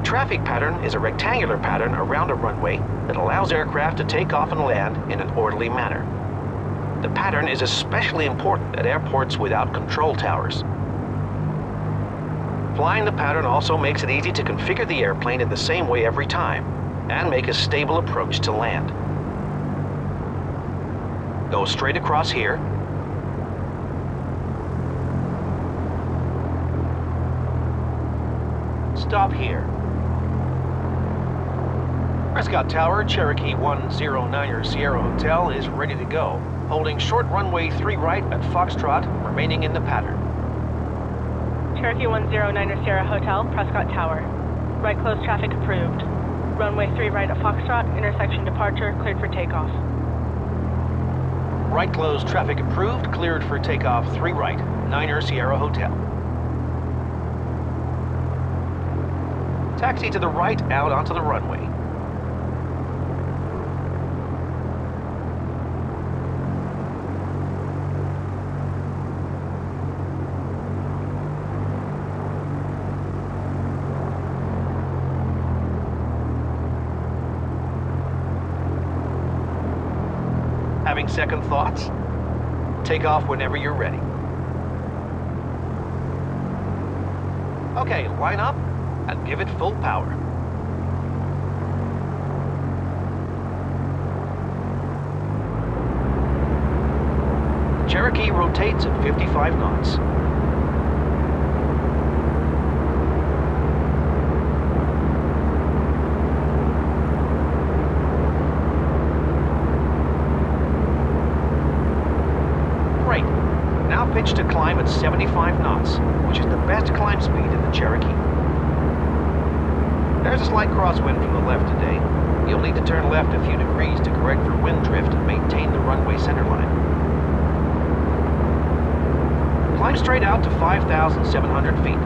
traffic pattern is a rectangular pattern around a runway that allows aircraft to take off and land in an orderly manner. The pattern is especially important at airports without control towers. Flying the pattern also makes it easy to configure the airplane in the same way every time and make a stable approach to land. Go straight across here. Stop here. Prescott Tower, Cherokee 109er Sierra Hotel is ready to go, holding short runway 3 right at Foxtrot, remaining in the pattern. Cherokee 109er Sierra Hotel, Prescott Tower. Right close traffic approved. Runway 3 right at Foxtrot, intersection departure, cleared for takeoff. Right close traffic approved, cleared for takeoff 3 right, 9er Sierra Hotel. Taxi to the right out onto the runway. Having second thoughts? Take off whenever you're ready. Okay, line up and give it full power. Cherokee rotates at 55 knots. Great. Now pitch to climb at 75 knots, which is the best climb speed in the Cherokee. There's a slight crosswind from the left today. You'll need to turn left a few degrees to correct for wind drift and maintain the runway center line. Climb straight out to 5,700 feet.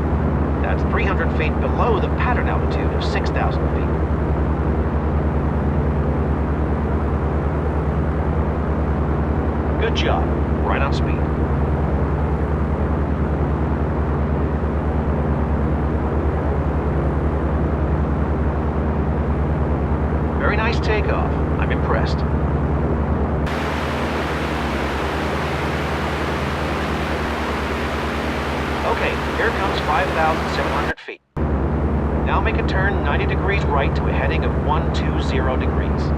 That's 300 feet below the pattern altitude of 6,000 feet. Good job. Right on speed. Very nice takeoff. I'm impressed. Okay, here comes 5,700 feet. Now make a turn 90 degrees right to a heading of 120 degrees.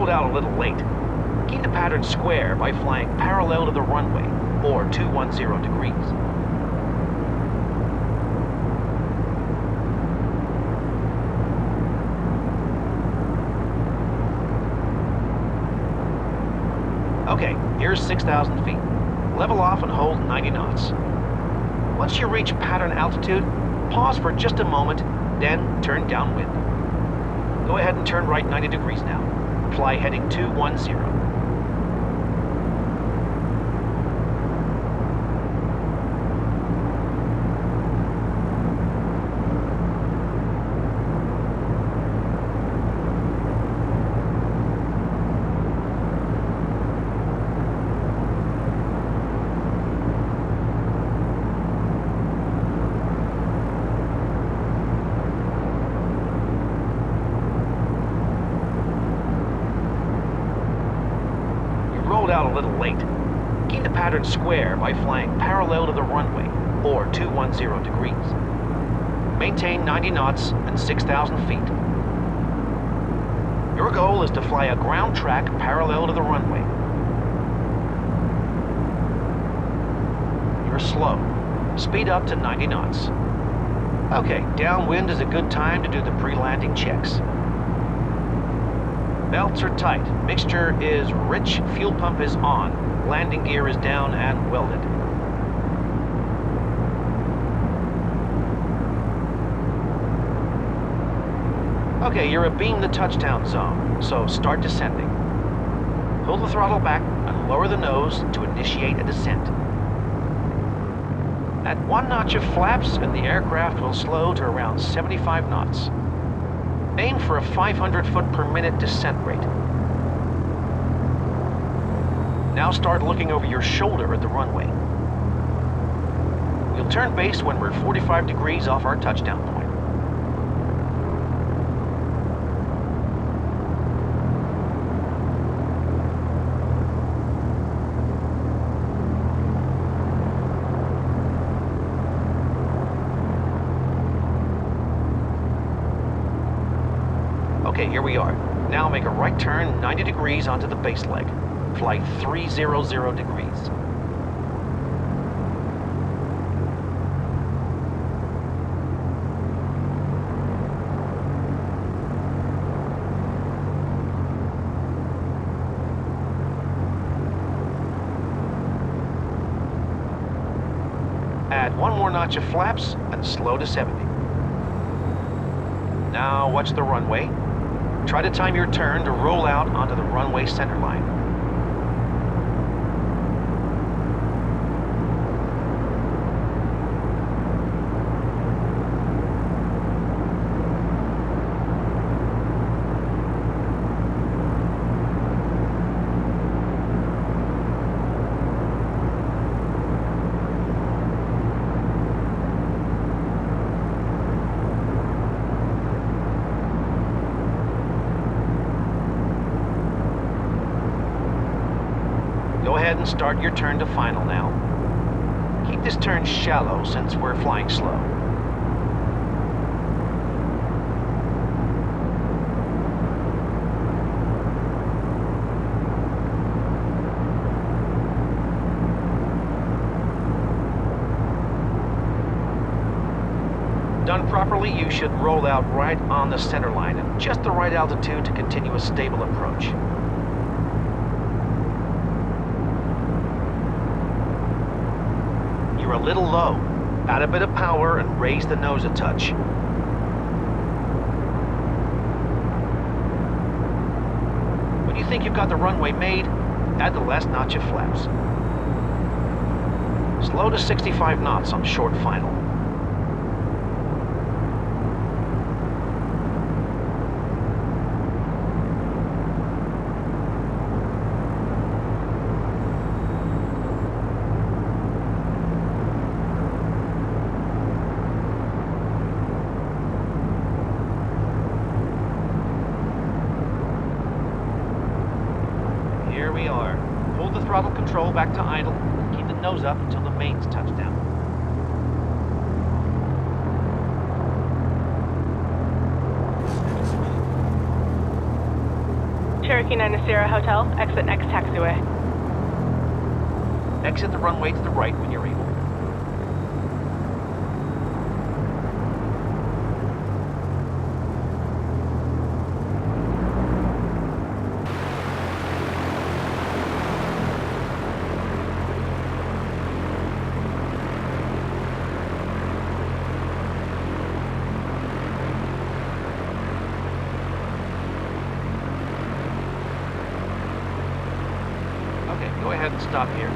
Out a little late. Keep the pattern square by flying parallel to the runway, or 210 degrees. Okay, here's 6,000 feet. Level off and hold 90 knots. Once you reach pattern altitude, pause for just a moment, then turn downwind. Go ahead and turn right 90 degrees now. Fly heading 210. Out a little late. Keep the pattern square by flying parallel to the runway, or 210 degrees. Maintain 90 knots and 6,000 feet. Your goal is to fly a ground track parallel to the runway. You're slow. Speed up to 90 knots. Okay, downwind is a good time to do the pre-landing checks. Belts are tight. Mixture is rich. Fuel pump is on. Landing gear is down and welded. Okay, you're abeam the touchdown zone, so start descending. Pull the throttle back and lower the nose to initiate a descent. Add 1 notch of flaps and the aircraft will slow to around 75 knots. Aim for a 500 foot per minute descent rate. Now start looking over your shoulder at the runway. We'll turn base when we're 45 degrees off our touchdown point. Okay, here we are. Now make a right turn 90 degrees onto the base leg. Flight 300 degrees. Add 1 more notch of flaps and slow to 70. Now watch the runway. Try to time your turn to roll out onto the runway center line. Go ahead and start your turn to final now. Keep this turn shallow since we're flying slow. Done properly, you should roll out right on the center line at just the right altitude to continue a stable approach. You're a little low. Add a bit of power and raise the nose a touch. When you think you've got the runway made, add the last notch of flaps. Slow to 65 knots on short final. Here we are. Pull the throttle control back to idle. Keep the nose up until the mains touch down. Cherokee 9 Sierra Hotel, exit next taxiway. Exit the runway to the right when you're able. Okay, go ahead and stop here.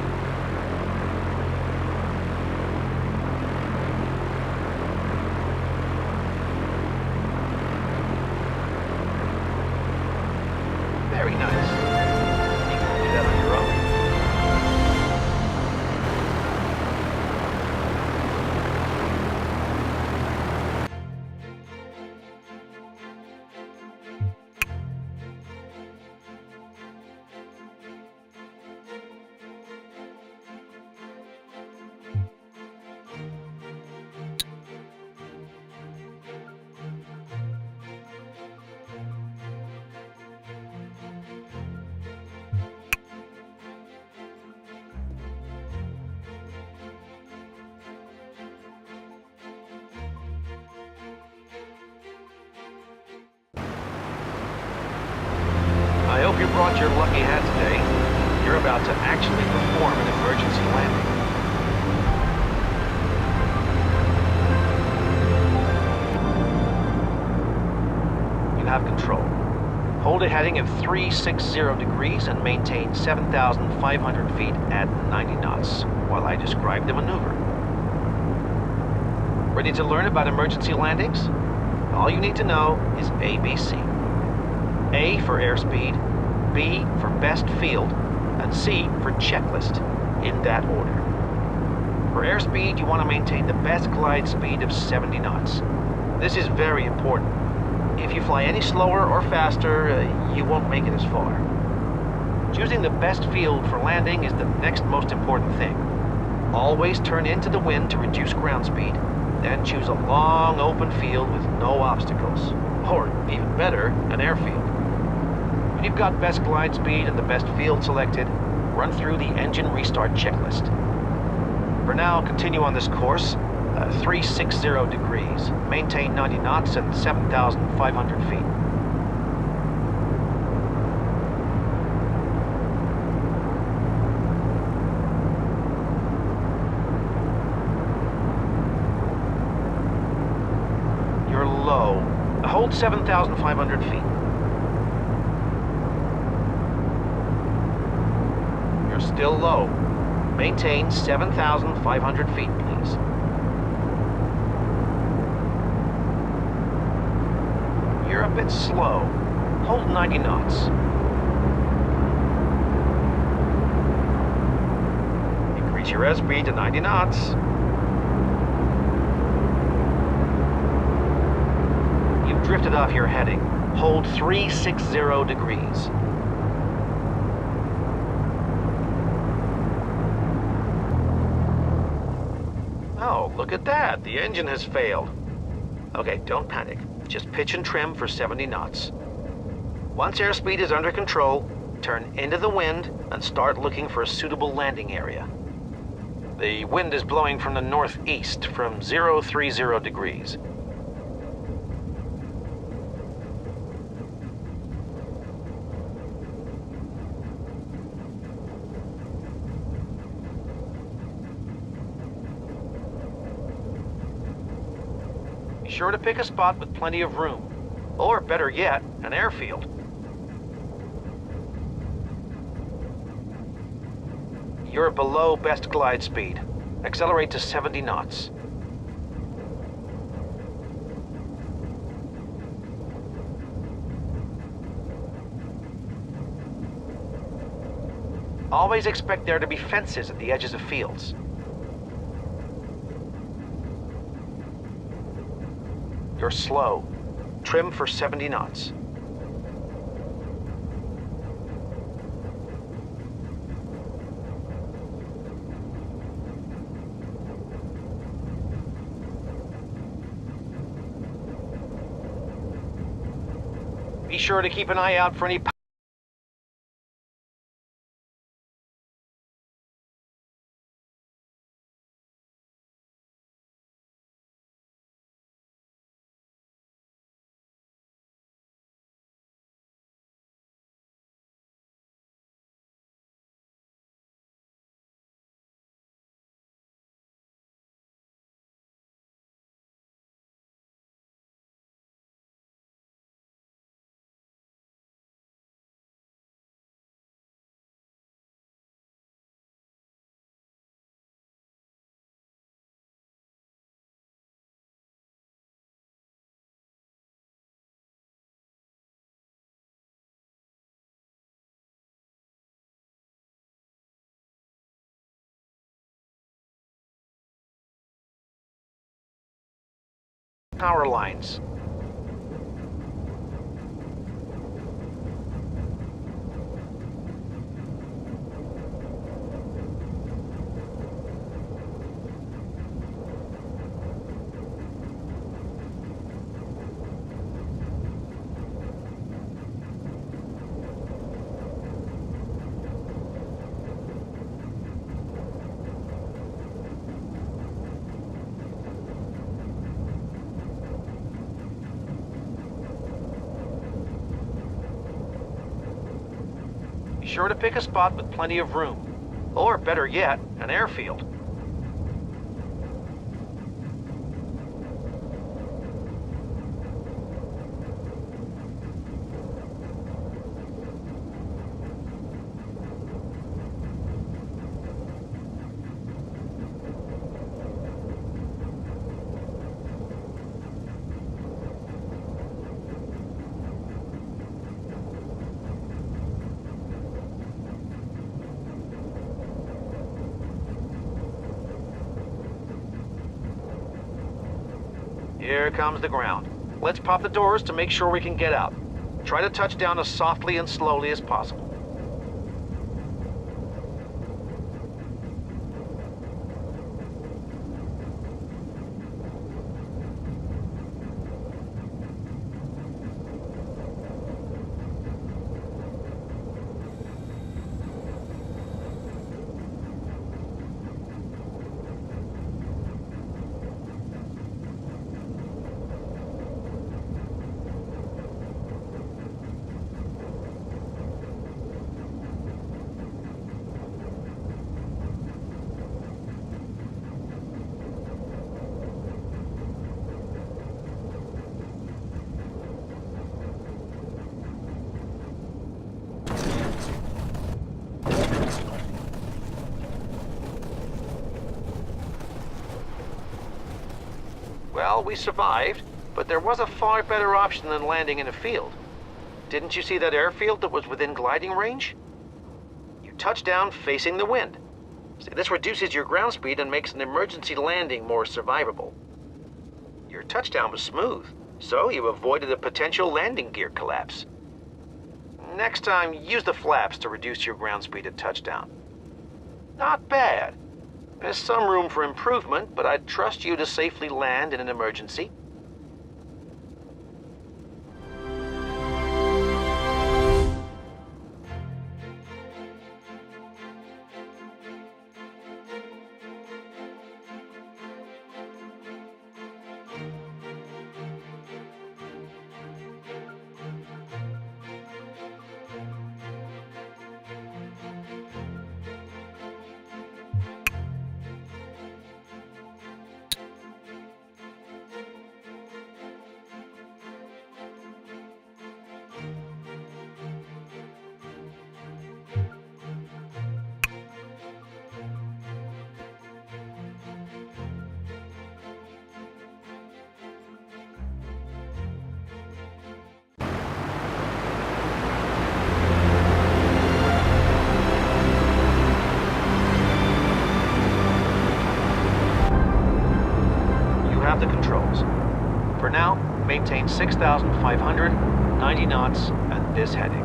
Very nice. You can do that on your own. brought your lucky hat today. You're about to actually perform an emergency landing. You have control. Hold a heading of 360 degrees and maintain 7,500 feet at 90 knots while I describe the maneuver. Ready to learn about emergency landings? All you need to know is ABC. A for airspeed, B for best field, and C for checklist, in that order. For airspeed, you want to maintain the best glide speed of 70 knots. This is very important. If you fly any slower or faster, you won't make it as far. Choosing the best field for landing is the next most important thing. Always turn into the wind to reduce ground speed, then choose a long open field with no obstacles, or even better, an airfield. When you've got best glide speed and the best field selected, run through the engine restart checklist. For now, continue on this course, 360 degrees, maintain 90 knots and 7,500 feet. You're low. Hold 7,500 feet. You're still low. Maintain 7,500 feet, please. You're a bit slow. Hold 90 knots. Increase your airspeed to 90 knots. You've drifted off your heading. Hold 360 degrees. Oh, look at that. The engine has failed. Okay, don't panic. Just pitch and trim for 70 knots. Once airspeed is under control, turn into the wind and start looking for a suitable landing area. The wind is blowing from the northeast from 030 degrees. Be sure to pick a spot with plenty of room, or better yet, an airfield. You're below best glide speed. Accelerate to 70 knots. Always expect there to be fences at the edges of fields. You're slow. Trim for 70 knots. Be sure to keep an eye out for any power lines. Be sure to pick a spot with plenty of room. Or better yet, an airfield. Here comes the ground. Let's pop the doors to make sure we can get out. Try to touch down as softly and slowly as possible. Well, we survived, but there was a far better option than landing in a field. Didn't you see that airfield that was within gliding range? You touch down facing the wind. See, this reduces your ground speed and makes an emergency landing more survivable. Your touchdown was smooth, so you avoided a potential landing gear collapse. Next time, use the flaps to reduce your ground speed at touchdown. Not bad. There's some room for improvement, but I'd trust you to safely land in an emergency. The controls. For now, maintain 6,500, 90 knots, and this heading.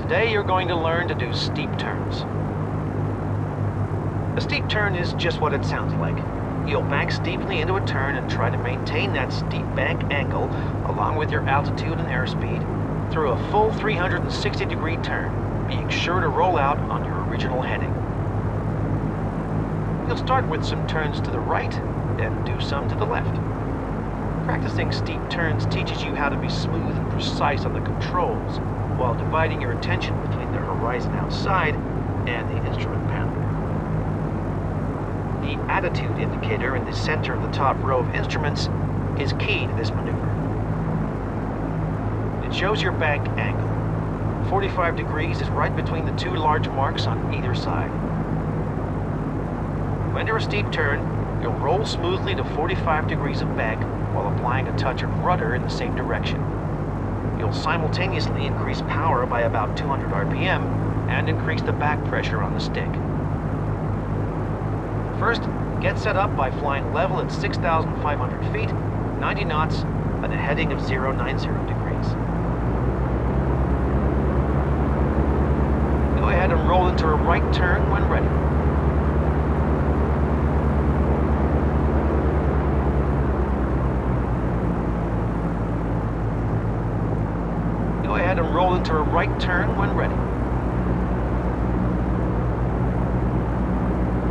Today you're going to learn to do steep turns. A steep turn is just what it sounds like. You'll bank steeply into a turn and try to maintain that steep bank angle along with your altitude and airspeed through a full 360-degree turn, being sure to roll out on your original heading. You'll start with some turns to the right, then do some to the left. Practicing steep turns teaches you how to be smooth and precise on the controls, while dividing your attention between the horizon outside and the instrument panel. The attitude indicator in the center of the top row of instruments is key to this maneuver. It shows your bank angle. 45 degrees is right between the two large marks on either side. To enter a steep turn, you'll roll smoothly to 45 degrees of bank while applying a touch of rudder in the same direction. You'll simultaneously increase power by about 200 RPM and increase the back pressure on the stick. First, get set up by flying level at 6,500 feet, 90 knots, at a heading of 090 degrees. Go ahead and roll into a right turn when ready. Go ahead and roll into a right turn when ready.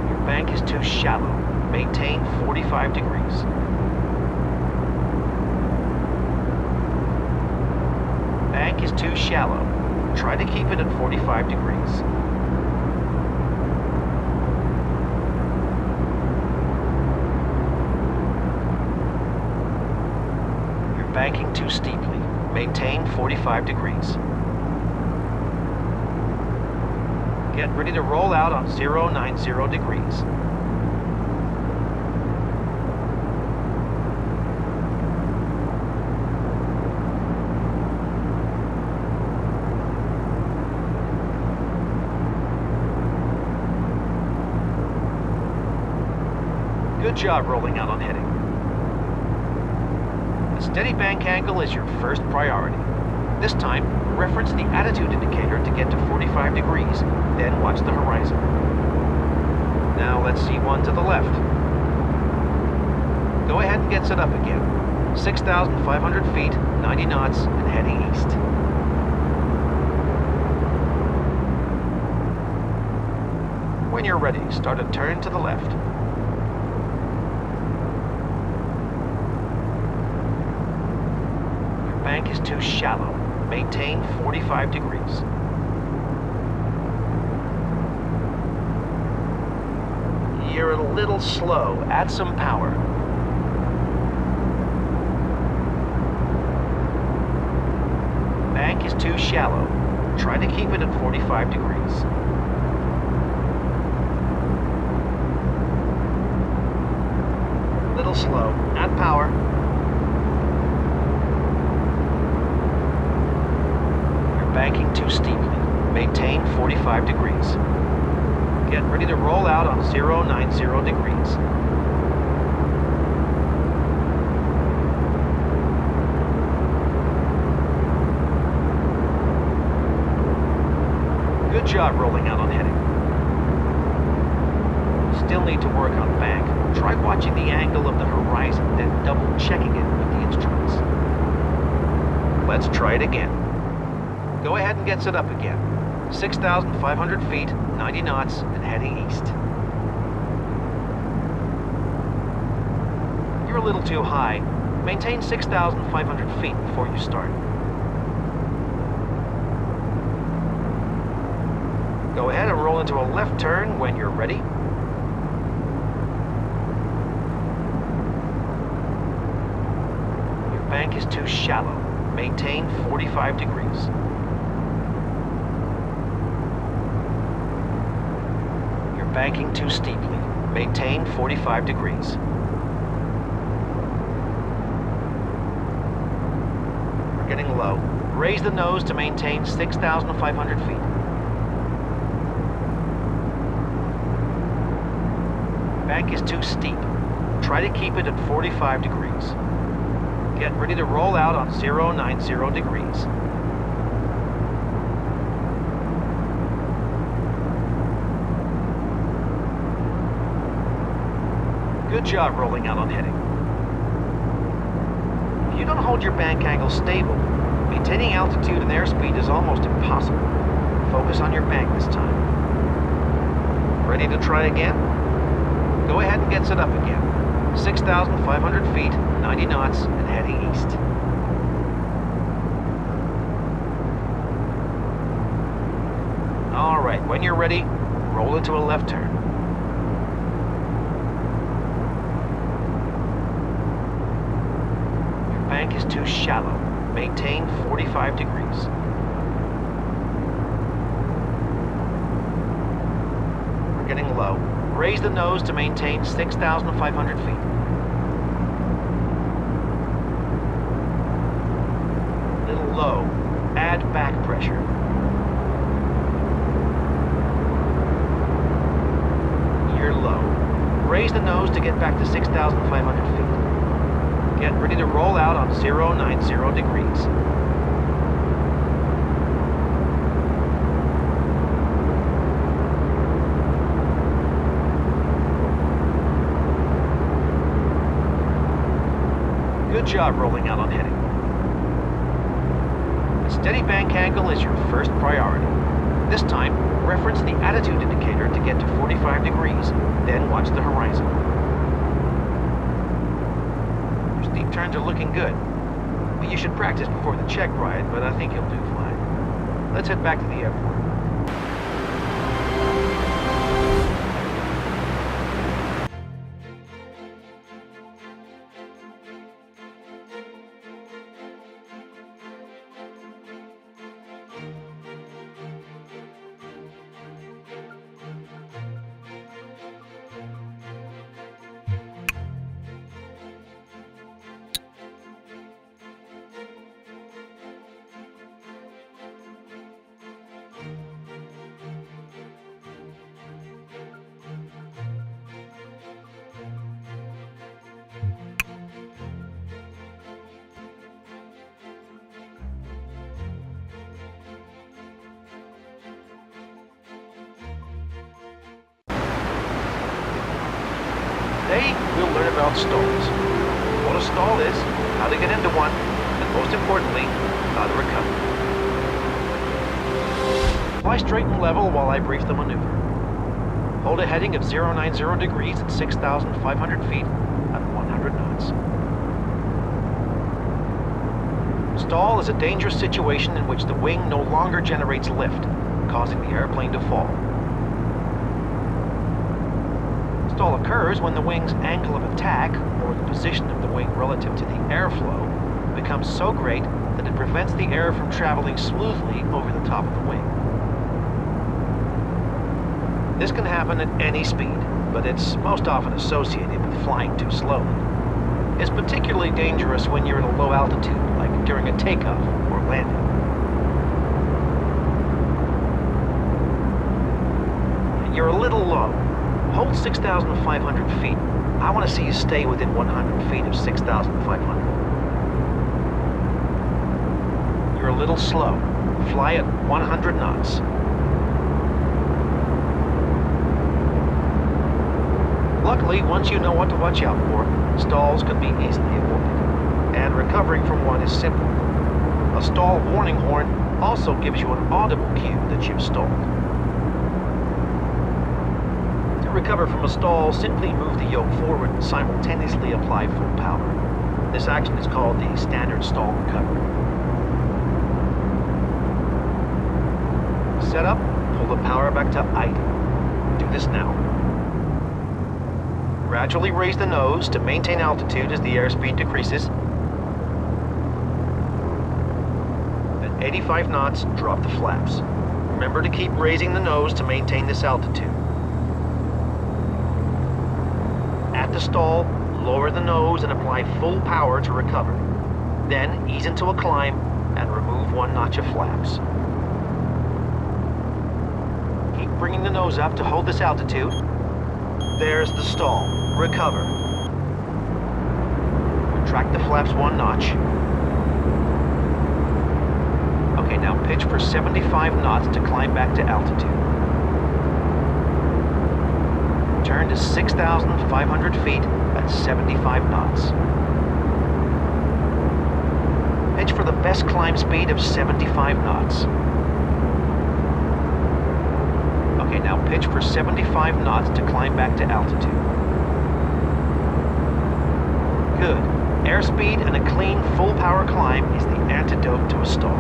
Your bank is too shallow. Maintain 45 degrees. Bank is too shallow. Try to keep it at 45 degrees. You're banking too steeply. Maintain 45 degrees. Get ready to roll out on 090 degrees. Good job rolling out on heading. A steady bank angle is your first priority. This time, reference the attitude indicator to get to 45 degrees, then watch the horizon. Now let's see one to the left. Go ahead and get set up again. 6,500 feet, 90 knots, and heading east. When you're ready, start a turn to the left. Your bank is too shallow. Maintain 45 degrees. You're a little slow. Add some power. Bank is too shallow. Try to keep it at 45 degrees. Little slow. Add power. Banking too steeply. Maintain 45 degrees. Get ready to roll out on 090 degrees. Good job rolling out on heading. Still need to work on bank. Try watching the angle of the horizon, then double checking it with the instruments. Let's try it again. Go ahead and get set up again. 6,500 feet, 90 knots, and heading east. You're a little too high. Maintain 6,500 feet before you start. Go ahead and roll into a left turn when you're ready. Your bank is too shallow. Maintain 45 degrees. Banking too steeply. Maintain 45 degrees. We're getting low. Raise the nose to maintain 6,500 feet. Bank is too steep. Try to keep it at 45 degrees. Get ready to roll out on 090 degrees. Good job rolling out on heading. If you don't hold your bank angle stable, maintaining altitude and airspeed is almost impossible. Focus on your bank this time. Ready to try again? Go ahead and get set up again. 6,500 feet, 90 knots, and heading east. All right, when you're ready, roll into a left turn. Bank is too shallow. Maintain 45 degrees. We're getting low. Raise the nose to maintain 6,500 feet. Little low. Add back pressure. You're low. Raise the nose to get back to 6,500 feet. Get ready to roll out on 090 degrees. Good job rolling out on heading. A steady bank angle is your first priority. This time, reference the attitude indicator to get to 45 degrees, then watch the horizon. Steep turns are looking good. Well, you should practice before the check ride, but I think you'll do fine. Let's head back to the airport. Today, we'll learn about stalls. What a stall is, how to get into one, and most importantly, how to recover. Fly straight and level while I brief the maneuver. Hold a heading of 090 degrees at 6,500 feet at 100 knots. Stall is a dangerous situation in which the wing no longer generates lift, causing the airplane to fall. Stall occurs when the wing's angle of attack, or the position of the wing relative to the airflow, becomes so great that it prevents the air from traveling smoothly over the top of the wing. This can happen at any speed, but it's most often associated with flying too slowly. It's particularly dangerous when you're at a low altitude, like during a takeoff or landing. You're a little low. Hold 6,500 feet. I want to see you stay within 100 feet of 6,500. You're a little slow. Fly at 100 knots. Luckily, once you know what to watch out for, stalls can be easily avoided. And recovering from one is simple. A stall warning horn also gives you an audible cue that you've stalled. To recover from a stall, simply move the yoke forward and simultaneously apply full power. This action is called the standard stall recovery. Set up, pull the power back to idle. Do this now. Gradually raise the nose to maintain altitude as the airspeed decreases. At 85 knots, drop the flaps. Remember to keep raising the nose to maintain this altitude. At the stall, lower the nose and apply full power to recover. Then ease into a climb and remove one notch of flaps. Keep bringing the nose up to hold this altitude. There's the stall. Recover. Retract the flaps one notch. Okay, now pitch for 75 knots to climb back to altitude. Turn to 6,500 feet at 75 knots. Pitch for the best climb speed of 75 knots. Okay, now pitch for 75 knots to climb back to altitude. Good. Airspeed and a clean, full-power climb is the antidote to a stall.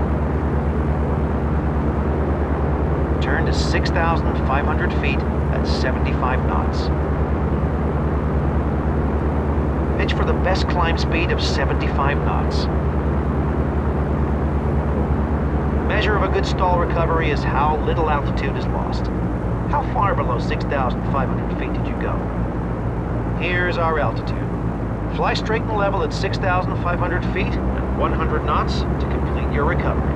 Turn to 6,500 feet at 75 knots. Pitch for the best climb speed of 75 knots. Measure of a good stall recovery is how little altitude is lost. How far below 6,500 feet did you go? Here's our altitude. Fly straight and level at 6,500 feet at 100 knots to complete your recovery.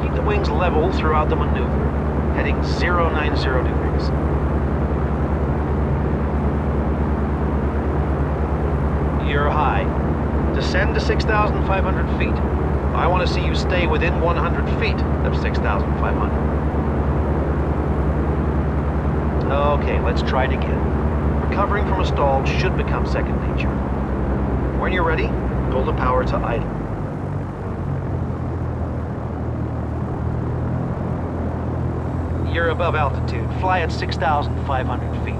Keep the wings level throughout the maneuver, heading 090 degrees. You're high. Descend to 6,500 feet. I want to see you stay within 100 feet of 6,500. Okay, let's try it again. Recovering from a stall should become second nature. When you're ready, pull the power to idle. You're above altitude. Fly at 6,500 feet.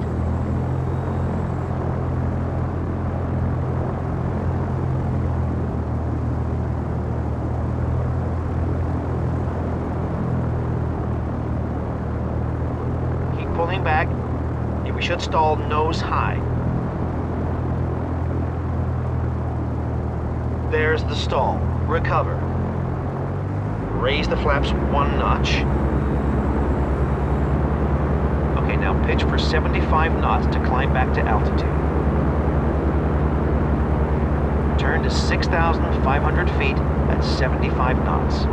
Keep pulling back. We should stall nose high. There's the stall. Recover. Raise the flaps 1 notch. Okay, now pitch for 75 knots to climb back to altitude. Turn to 6,500 feet at 75 knots.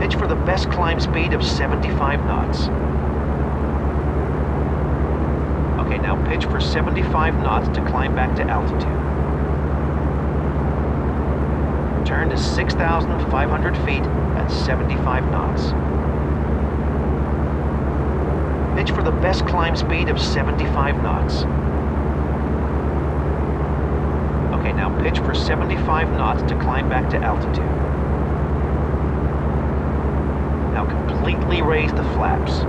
Pitch for the best climb speed of 75 knots. Okay, now pitch for 75 knots to climb back to altitude. Turn to 6,500 feet at 75 knots. Pitch for the best climb speed of 75 knots. Okay, now pitch for 75 knots to climb back to altitude. Now completely raise the flaps.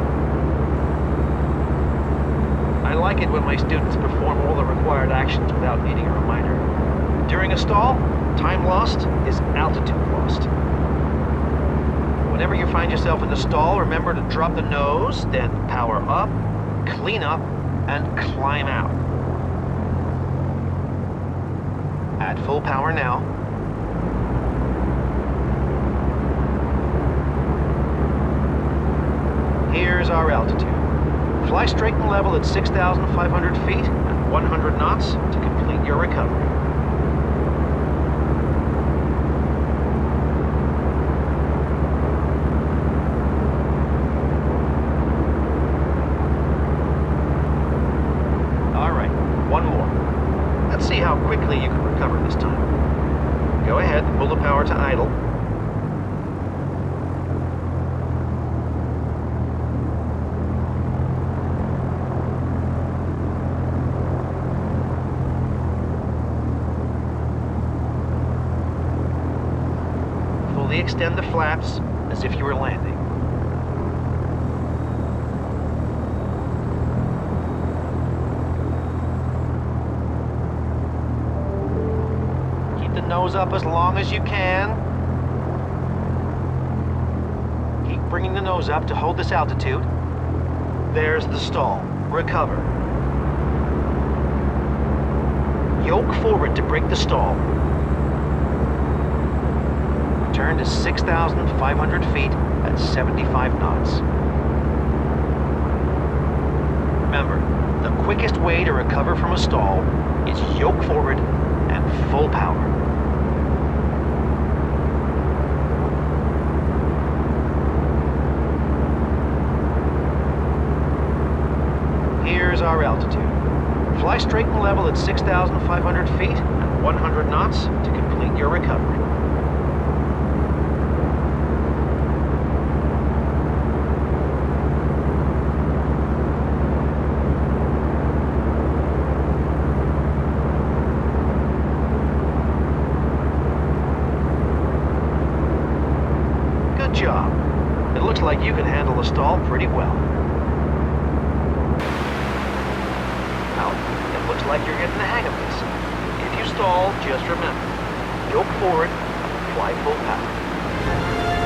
I like it when my students perform all the required actions without needing a reminder. During a stall, time lost is altitude lost. Whenever you find yourself in the stall, remember to drop the nose, then power up, clean up, and climb out. At full power now. Here's our altitude. Fly straight and level at 6,500 feet at 100 knots to complete your recovery. All right, one more. Let's see how quickly you can recover this time. Go ahead, pull the power to idle. Extend the flaps as if you were landing. Keep the nose up as long as you can. Keep bringing the nose up to hold this altitude. There's the stall. Recover. Yoke forward to break the stall. Turn to 6,500 feet at 75 knots. Remember, the quickest way to recover from a stall is yoke forward and full power. Here's our altitude. Fly straight and level at 6,500 feet at 100 knots to complete your recovery. Good job. It looks like you can handle the stall pretty well. Well, it looks like you're getting the hang of this. If you stall, just remember, yoke forward, fly full power.